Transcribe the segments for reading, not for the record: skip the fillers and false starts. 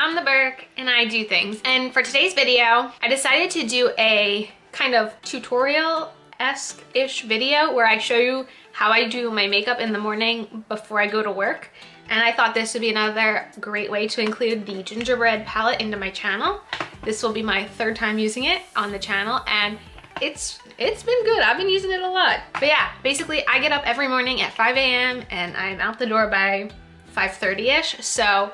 I'm the Burke and I do things. And for today's video, I decided to do a kind of tutorial-esque-ish video where I show you how I do my makeup in the morning before I go to work. And I thought this would be another great way to include the Gingerbread palette into my channel. This will be my third time using it on the channel and it's been good. I've been using it a lot. But yeah, basically I get up every morning at 5 a.m. and I'm out the door by 5:30ish. So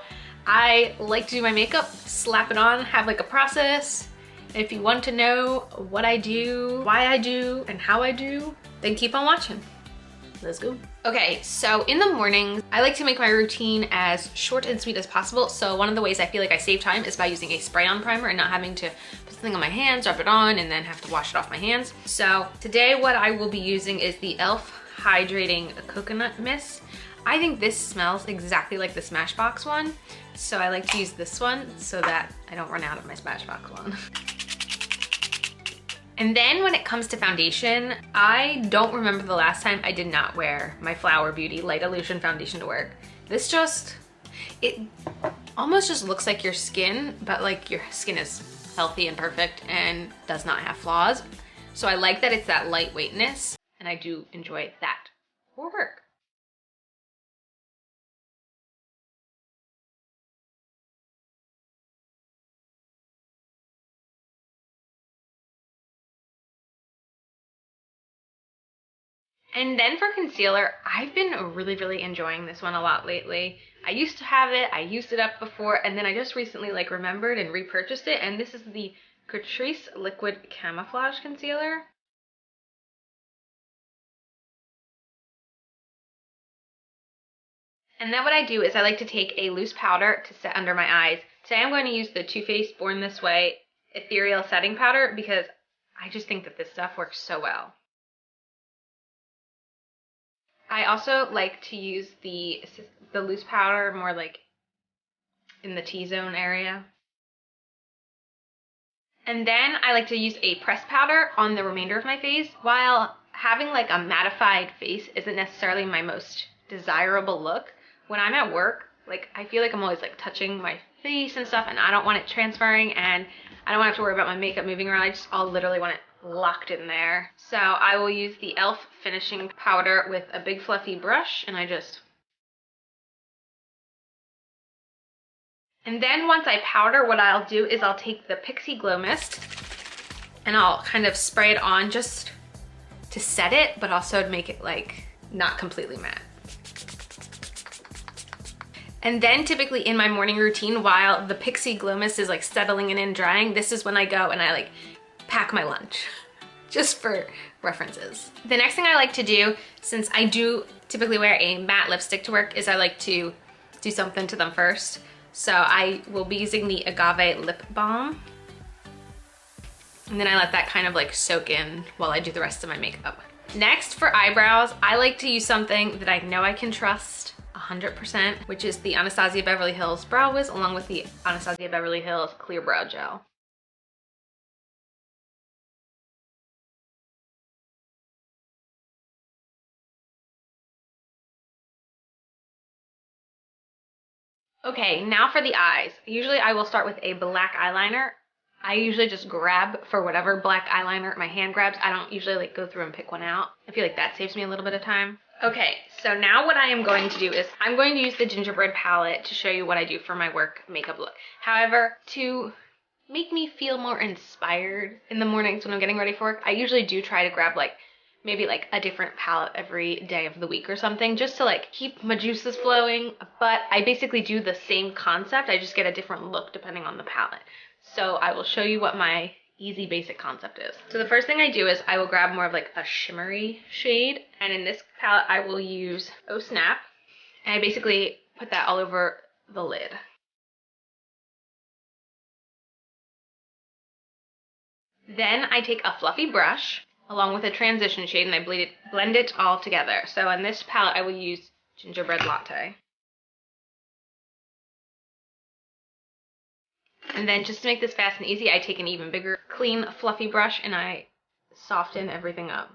I like to do my makeup, slap it on, have like a process. And if you want to know what I do, why I do, and how I do, then keep on watching. Let's go. Okay, so in the mornings, I like to make my routine as short and sweet as possible. So one of the ways I feel like I save time is by using a spray-on primer and not having to put something on my hands, rub it on, and then have to wash it off my hands. So today what I will be using is the e.l.f. Hydrating Coconut Mist. I think this smells exactly like the Smashbox one. So I like to use this one so that I don't run out of my Smashbox one. And then when it comes to foundation, I don't remember the last time I did not wear my Flower Beauty Light Illusion foundation to work. This it almost just looks like your skin, but like your skin is healthy and perfect and does not have flaws. So I like that it's that lightweightness, and I do enjoy that for work. And then for concealer, I've been really enjoying this one a lot lately. I used to have it, I used it up before, and then I just recently like remembered and repurchased it, and this is the Catrice Liquid Camouflage Concealer. And then what I do is I like to take a loose powder to set under my eyes. Today I'm going to use the Too Faced Born This Way Ethereal Setting Powder because I just think that this stuff works so well. I also like to use the loose powder more like in the T-zone area. And then I like to use a pressed powder on the remainder of my face. While having like a mattified face isn't necessarily my most desirable look, when I'm at work, like I feel like I'm always like touching my face and stuff, and I don't want it transferring, and I don't want to have to worry about my makeup moving around. I'll literally want it locked in there. So I will use the e.l.f. finishing powder with a big fluffy brush, and and then once I powder, what I'll do is I'll take the Pixie Glow Mist and I'll kind of spray it on just to set it, but also to make it like not completely matte. And then typically in my morning routine, while the Pixie Glow Mist is like settling in and drying, this is when I go and I like pack my lunch, just for references. The next thing I like to do, since I do typically wear a matte lipstick to work, is I like to do something to them first. So I will be using the Agave Lip Balm. And then I let that kind of like soak in while I do the rest of my makeup. Next, for eyebrows, I like to use something that I know I can trust 100%, which is the Anastasia Beverly Hills Brow Wiz along with the Anastasia Beverly Hills Clear Brow Gel. Okay, now for the eyes. Usually I will start with a black eyeliner. I usually just grab for whatever black eyeliner my hand grabs. I don't usually like go through and pick one out. I feel like that saves me a little bit of time. Okay, so now what I am going to do is I'm going to use the Gingerbread palette to show you what I do for my work makeup look. However, to make me feel more inspired in the mornings when I'm getting ready for work, I usually do try to grab like maybe like a different palette every day of the week or something, just to like keep my juices flowing. But I basically do the same concept, I just get a different look depending on the palette. So I will show you what my easy basic concept is. So the first thing I do is I will grab more of like a shimmery shade, and in this palette I will use Oh Snap, and I basically put that all over the lid. Then I take a fluffy brush along with a transition shade and I blend it all together. So in this palette I will use Gingerbread Latte. And then just to make this fast and easy, I take an even bigger, clean, fluffy brush and I soften everything up.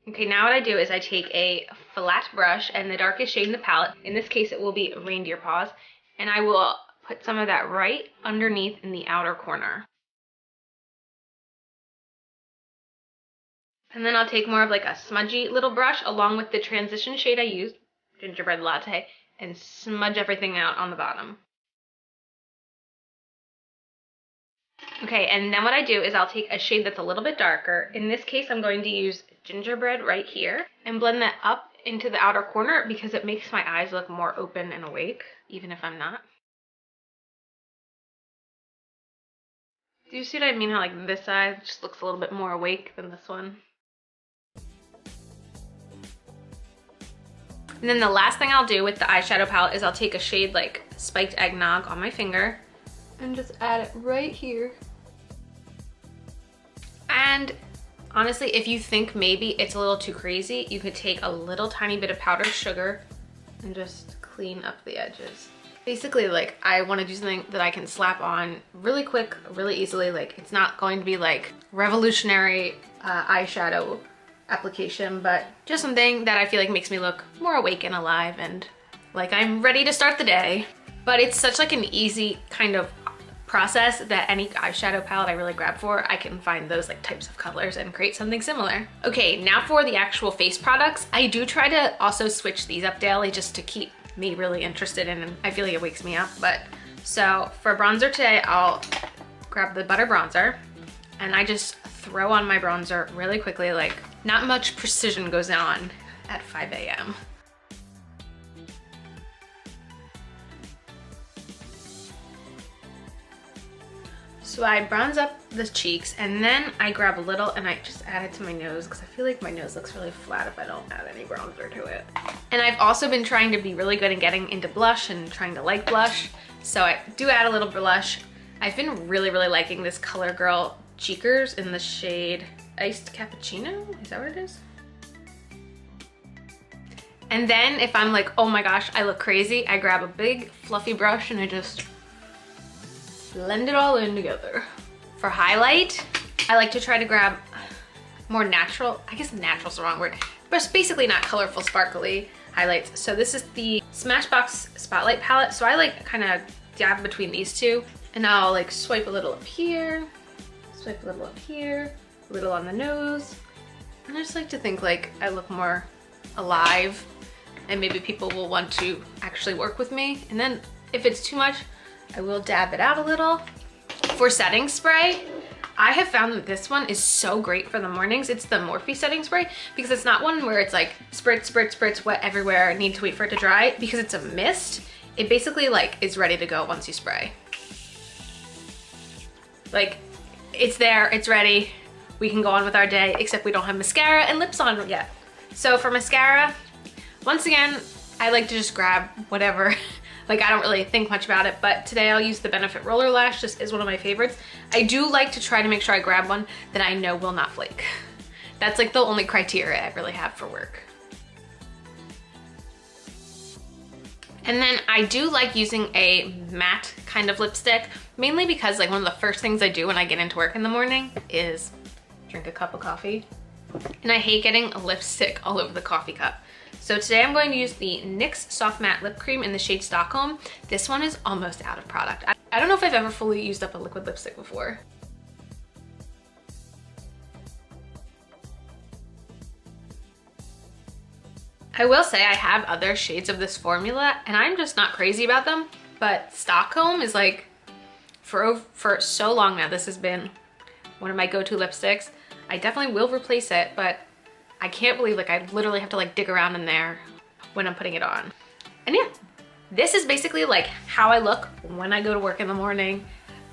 Okay, now what I do is I take a flat brush and the darkest shade in the palette, in this case it will be Reindeer Paws, And I will put some of that right underneath in the outer corner. And then I'll take more of like a smudgy little brush along with the transition shade I used, Gingerbread Latte, and smudge everything out on the bottom. Okay, and then what I do is I'll take a shade that's a little bit darker. In this case, I'm going to use Gingerbread right here and blend that up into the outer corner because it makes my eyes look more open and awake, even if I'm not. Do you see what I mean? How like this eye just looks a little bit more awake than this one? And then the last thing I'll do with the eyeshadow palette is I'll take a shade like Spiked Eggnog on my finger and just add it right here. And honestly, if you think maybe it's a little too crazy, you could take a little tiny bit of powdered sugar and just clean up the edges. Basically, like, I want to do something that I can slap on really quick, really easily. Like, it's not going to be like revolutionary eyeshadow application, but just something that I feel like makes me look more awake and alive and like I'm ready to start the day. But it's such like an easy kind of process that any eyeshadow palette I really grab for, I can find those like types of colors and create something similar. Okay, now for the actual face products. I do try to also switch these up daily just to keep me really interested in, and I feel like it wakes me up. But so for bronzer today, I'll grab the butter bronzer and I just throw on my bronzer really quickly. Like, not much precision goes on at 5 a.m. So I bronze up the cheeks and then I grab a little and I just add it to my nose because I feel like my nose looks really flat if I don't add any bronzer to it. And I've also been trying to be really good at getting into blush and trying to like blush. So I do add a little blush. I've been really liking this CoverGirl Cheekers in the shade Iced Cappuccino. Is that what it is? And then if I'm like, oh my gosh, I look crazy, I grab a big fluffy brush and I just blend it all in together. For highlight, I like to try to grab more natural, I guess natural's the wrong word, but it's basically not colorful, sparkly highlights. So this is the Smashbox Spotlight palette. So I like kind of dab between these two and I'll like swipe a little up here, swipe a little up here, a little on the nose. And I just like to think like I look more alive and maybe people will want to actually work with me. And then if it's too much, I will dab it out a little. For setting spray, I have found that this one is so great for the mornings. It's the Morphe setting spray because it's not one where it's like spritz, spritz, spritz, wet everywhere, need to wait for it to dry. Because it's a mist, it basically like is ready to go once you spray. Like, it's there, it's ready. We can go on with our day, except we don't have mascara and lips on yet. So for mascara, once again, I like to just grab whatever. Like, I don't really think much about it, but today I'll use the Benefit Roller Lash. This is one of my favorites. I do like to try to make sure I grab one that I know will not flake. That's like the only criteria I really have for work. And then I do like using a matte kind of lipstick, mainly because like one of the first things I do when I get into work in the morning is drink a cup of coffee. And I hate getting a lipstick all over the coffee cup. So today I'm going to use the NYX Soft Matte Lip Cream in the shade Stockholm. This one is almost out of product. I don't know if I've ever fully used up a liquid lipstick before. I will say I have other shades of this formula and I'm just not crazy about them, but Stockholm is like, for so long now, this has been one of my go-to lipsticks. I definitely will replace it, but I can't believe like I literally have to like dig around in there when I'm putting it on. And yeah, this is basically like how I look when I go to work in the morning.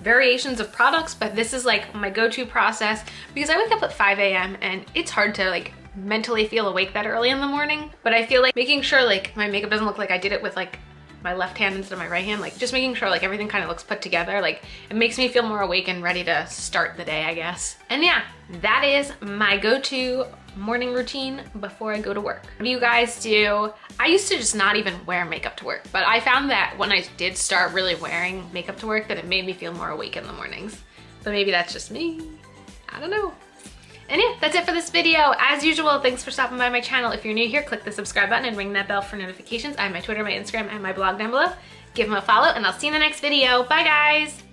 Variations of products, but this is like my go-to process because I wake up at 5 a.m. and it's hard to like mentally feel awake that early in the morning. But I feel like making sure like my makeup doesn't look like I did it with like my left hand instead of my right hand, like just making sure like everything kind of looks put together, like it makes me feel more awake and ready to start the day, I guess. And yeah, that is my go-to morning routine before I go to work. What do you guys do? I used to just not even wear makeup to work, but I found that when I did start really wearing makeup to work that it made me feel more awake in the mornings. But maybe that's just me, I don't know. And yeah, that's it for this video. As usual, thanks for stopping by my channel. If you're new here, click the subscribe button and ring that bell for notifications. I have my Twitter, my Instagram, and my blog down below. give him a follow, and I'll see you in the next video. Bye guys.